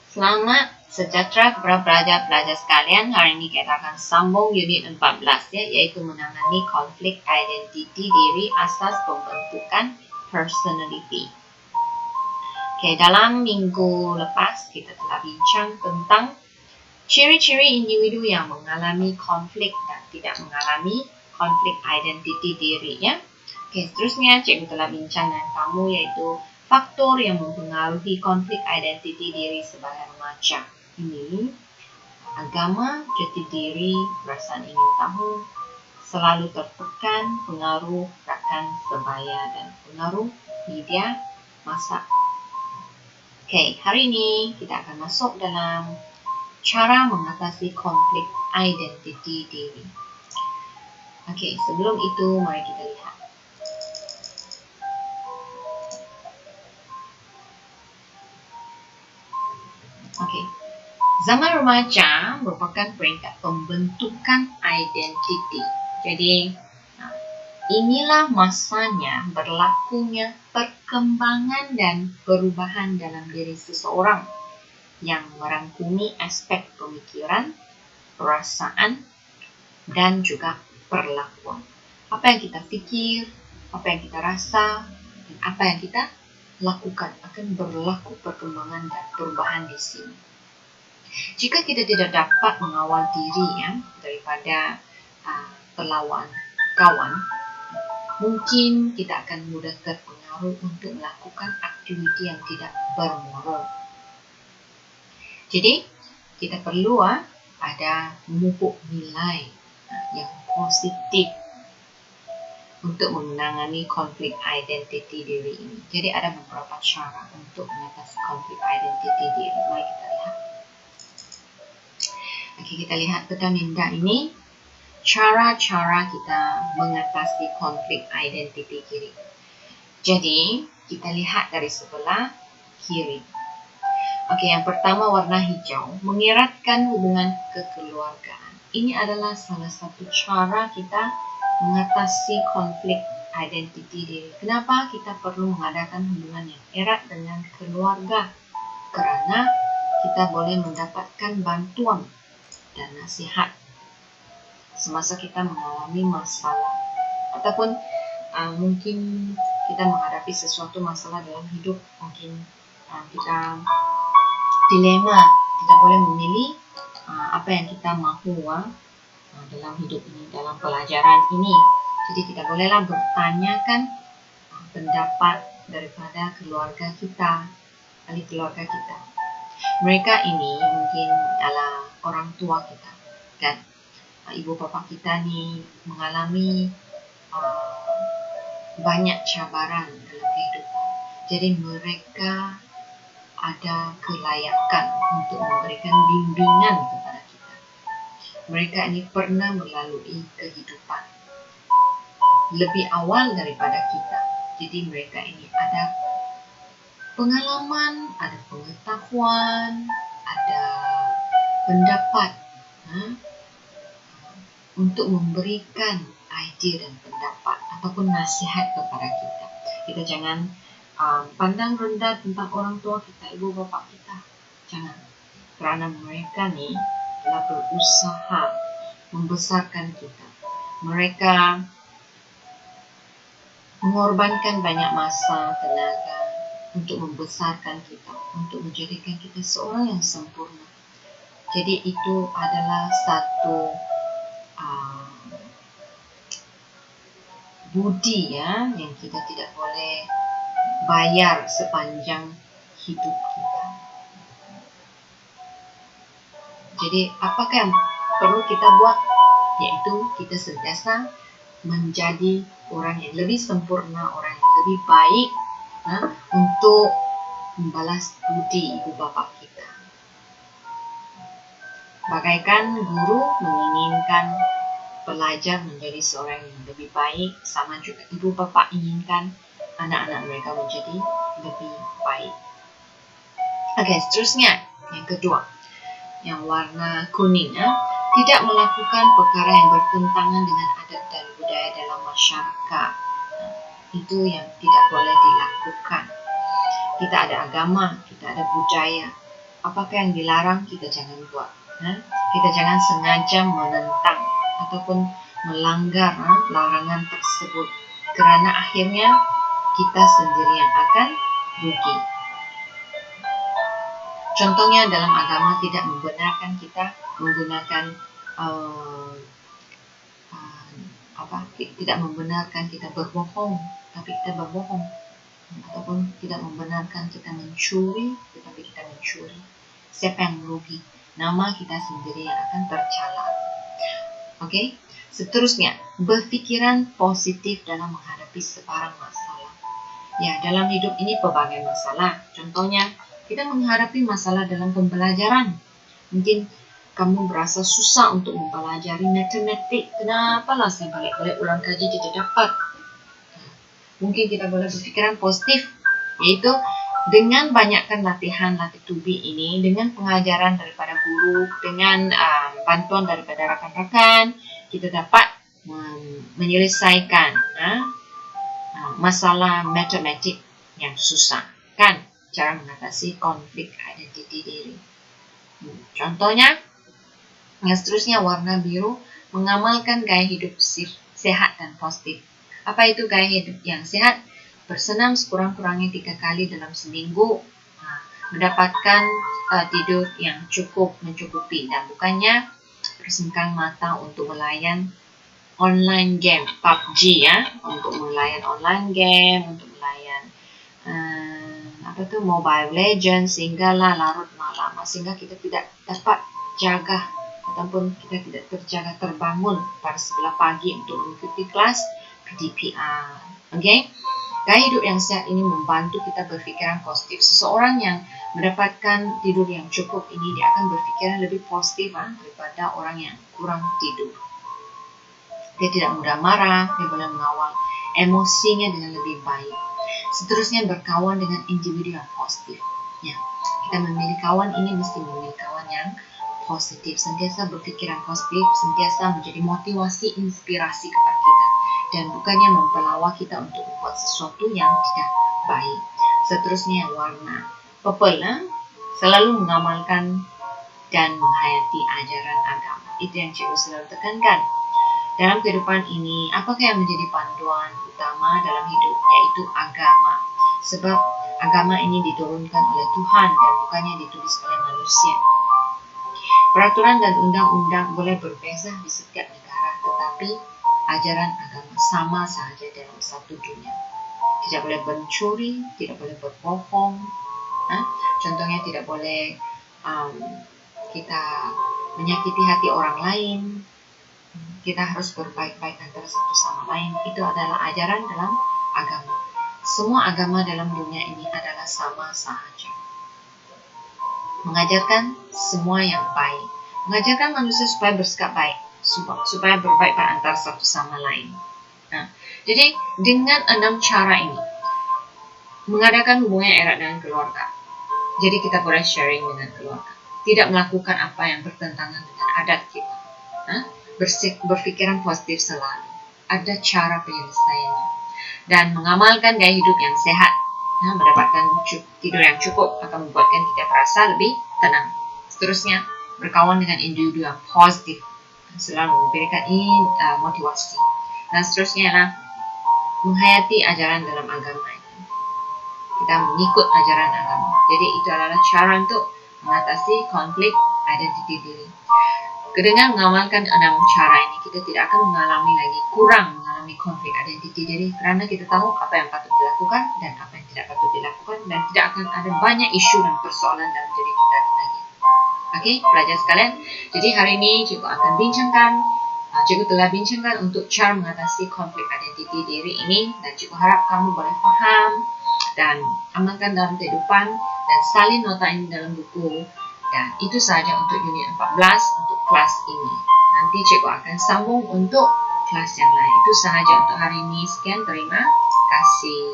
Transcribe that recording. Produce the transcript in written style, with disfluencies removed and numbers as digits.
Selamat sejahtera kepada pelajar-pelajar sekalian. Hari ini kita akan sambung unit 14 ya, iaitu menangani konflik identiti diri asas pembentukan personality. Dalam minggu lepas kita telah bincang tentang ciri-ciri individu yang mengalami konflik dan tidak mengalami konflik identiti diri ya. Seterusnya cikgu telah bincang dengan kamu yaitu faktor yang mempengaruhi konflik identiti diri sebagai remaja. Ini agama, jati diri, perasaan ingin tahu, selalu tertekan, pengaruh rakan sebaya dan pengaruh media masa. Hari ini kita akan masuk dalam cara mengatasi konflik identiti diri. Sebelum itu mari kita lihat. Zaman remaja merupakan peringkat pembentukan identiti. Jadi, inilah masanya berlakunya perkembangan dan perubahan dalam diri seseorang yang merangkumi aspek pemikiran, perasaan, dan juga perlakuan. Apa yang kita pikir, apa yang kita rasa, dan apa yang kita lakukan akan berlaku perkembangan dan perubahan di sini. Jika kita tidak dapat mengawal diri daripada perlawan kawan, mungkin kita akan mudah terpengaruh untuk melakukan aktiviti yang tidak bermoral. Jadi, kita perlu ada memupuk nilai yang positif untuk menangani konflik identiti diri ini. Jadi, ada beberapa cara untuk mengatasi konflik identiti diri. Mari kita lihat. Kita lihat peta minda ini. Cara-cara kita mengatasi konflik identiti diri. Jadi, kita lihat dari sebelah kiri. Yang pertama warna hijau, mengeratkan hubungan kekeluargaan. Ini adalah salah satu cara kita mengatasi konflik identiti diri. Kenapa kita perlu mengadakan hubungan yang erat dengan keluarga? Karena kita boleh mendapatkan bantuan dan nasihat semasa kita mengalami masalah ataupun mungkin kita menghadapi sesuatu masalah dalam hidup. Mungkin kita dilema, kita boleh memilih apa yang kita mahu dalam hidup ini, dalam pelajaran ini. Jadi kita bolehlah bertanyakan pendapat daripada keluarga kita, ahli keluarga kita. Mereka ini mungkin adalah orang tua kita, kan? Ibu bapa kita ni mengalami banyak cabaran dalam kehidupan. Jadi mereka ada kelayakan untuk memberikan bimbingan kepada kita. Mereka ini pernah melalui kehidupan lebih awal daripada kita. Jadi mereka ini ada pengalaman, ada pengetahuan, ada pendapat untuk memberikan idea dan pendapat ataupun nasihat kepada kita. Kita jangan pandang rendah tentang orang tua kita, ibu bapa kita. Jangan. Kerana mereka ni telah berusaha membesarkan kita. Mereka mengorbankan banyak masa, tenaga untuk membesarkan kita, untuk menjadikan kita seorang yang sempurna. Jadi itu adalah satu budi yang kita tidak boleh bayar sepanjang hidup kita. Jadi apakah yang perlu kita buat? Yaitu kita sentiasa menjadi orang yang lebih sempurna, orang yang lebih baik untuk membalas budi ibu bapa kita. Bagaikan guru menginginkan pelajar menjadi seorang yang lebih baik, sama juga ibu bapa inginkan anak-anak mereka menjadi lebih baik. Seterusnya yang kedua, yang warna kuning, tidak melakukan perkara yang bertentangan dengan adat dan budaya dalam masyarakat. Itu yang tidak boleh dilakukan. Kita ada agama, kita ada budaya. apakah yang dilarang kita jangan buat. Kita jangan sengaja menentang ataupun melanggar larangan tersebut, kerana akhirnya kita sendiri yang akan rugi. Contohnya dalam agama tidak membenarkan kita menggunakan tidak membenarkan kita berbohong, tapi kita berbohong, ataupun tidak membenarkan kita mencuri, tetapi kita mencuri. Siapa yang merugi? Nama kita sendiri yang akan tercela. Okey. Seterusnya, berfikiran positif dalam menghadapi sebarang masalah. Ya, dalam hidup ini pelbagai masalah. Contohnya, kita menghadapi masalah dalam pembelajaran. Mungkin kamu berasa susah untuk mempelajari matematik. Kenapalah saya balik-balik ulang kaji tidak dapat? Mungkin kita boleh berfikiran positif, iaitu dengan banyakkan latihan latih tubi ini, dengan pengajaran daripada guru, dengan bantuan daripada rakan-rakan, kita dapat menyelesaikan masalah matematik yang susah. Kan? Cara mengatasi konflik identiti diri. Contohnya, yang seterusnya, warna biru mengamalkan gaya hidup sehat dan positif. Apa itu gaya hidup yang sehat? Bersenam sekurang-kurangnya 3 kali dalam seminggu, mendapatkan tidur yang mencukupi, dan bukannya bersengkang mata untuk melayan online game PUBG, untuk melayan online game, untuk melayan Mobile Legends sehinggalah larut malam, sehingga kita tidak dapat jaga ataupun kita tidak terjaga terbangun pada sebelah pagi untuk mengikuti kelas PDPR. Okey. Gaya hidup yang sehat ini membantu kita berfikiran positif. Seseorang yang mendapatkan tidur yang cukup ini, dia akan berfikiran lebih positif daripada orang yang kurang tidur. Dia tidak mudah marah, dia boleh mengawal emosinya dengan lebih baik. Seterusnya, berkawan dengan individu yang positif. Ya, kita memilih kawan ini mesti memilih kawan yang positif, sentiasa berfikiran positif, sentiasa menjadi motivasi, inspirasi kepada kita, dan bukannya mempelawak kita untuk membuat sesuatu yang tidak baik. Seterusnya, warna purple, selalu mengamalkan dan menghayati ajaran agama. Itu yang cikgu selalu tekankan. Dalam kehidupan ini, apakah yang menjadi panduan utama dalam hidup? Yaitu agama. Sebab agama ini diturunkan oleh Tuhan dan bukannya ditulis oleh manusia. Peraturan dan undang-undang boleh berbeza di setiap negara, tetapi ajaran agama sama sahaja dalam satu dunia. Tidak boleh mencuri, tidak boleh berbohong. Contohnya, tidak boleh kita menyakiti hati orang lain. Kita harus berbaik-baik antara satu sama lain. Itu adalah ajaran dalam agama. Semua agama dalam dunia ini adalah sama sahaja. Mengajarkan semua yang baik. Mengajarkan manusia supaya bersikap baik, supaya berbaik antara satu sama lain. Jadi dengan 6 cara ini, mengadakan hubungan erat dengan keluarga. Jadi kita boleh sharing dengan keluarga. Tidak melakukan apa yang bertentangan dengan adat kita. Berfikiran positif selalu. Ada cara penyelesaiannya. Dan mengamalkan gaya hidup yang sehat. Mendapatkan tidur yang cukup akan membuatkan kita merasa lebih tenang. Seterusnya, berkawan dengan individu yang positif. Selalu memberikan motivasi. Dan seterusnya adalah menghayati ajaran dalam agama ini. Kita mengikut ajaran agama. Jadi itu adalah cara untuk mengatasi konflik identiti diri. Dengan mengamalkan 6 cara ini, kita tidak akan mengalami konflik identiti diri, kerana kita tahu apa yang patut dilakukan dan apa yang tidak patut dilakukan, dan tidak akan ada banyak isu dan persoalan dalam diri kita lagi. Okey, pelajar sekalian. Jadi hari ini cikgu akan cikgu telah bincangkan untuk cara mengatasi konflik identiti diri ini, dan cikgu harap kamu boleh faham dan amalkan dalam kehidupan dan salin nota ini dalam buku. Dan itu sahaja untuk unit 14 untuk kelas ini. Nanti cikgu akan sambung untuk kelas yang lain. Itu sahaja untuk hari ini. Sekian, terima kasih.